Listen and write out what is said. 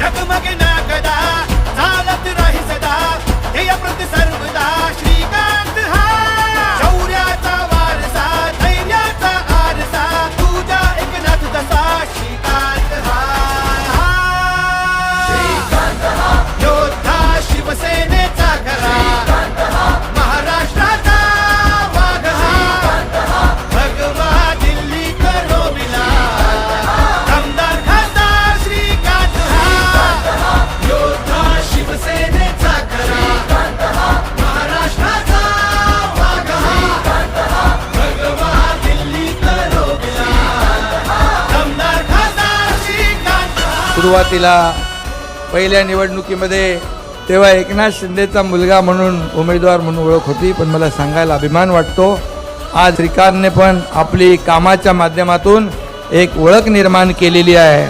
ढगमगे ना कदा चालत राही सदा ध्येय प्रति सर्वदा श्रीकांत हा शौर्याचा वारसा धैर्याचा आरसा तुझ्या एकनाथ जसा श्रीकांत हा योद्धा शिवसेनेचा खरा महाराष्ट्राचा वाघ हा भगवा दिल्ली करोबिला आमदार खासदार श्रीकांत हा योद्धा शिवसेनेचा खरा महाराष्ट्राचा वाघ हा भगवा दिल्ली करोबिला आमदार खासदार श्रीकांत हा. सुरुवातीला पहिल्या निवडणुकीमध्ये तेव्हा एकनाथ शिंदेचा मुलगा म्हणून उमेदवार म्हणून ओळख होती, पण मला सांगायला अभिमान वाटतो आज श्रीकांतने पण आपली कामाच्या माध्यमातून एक ओळख निर्माण केलेली आहे.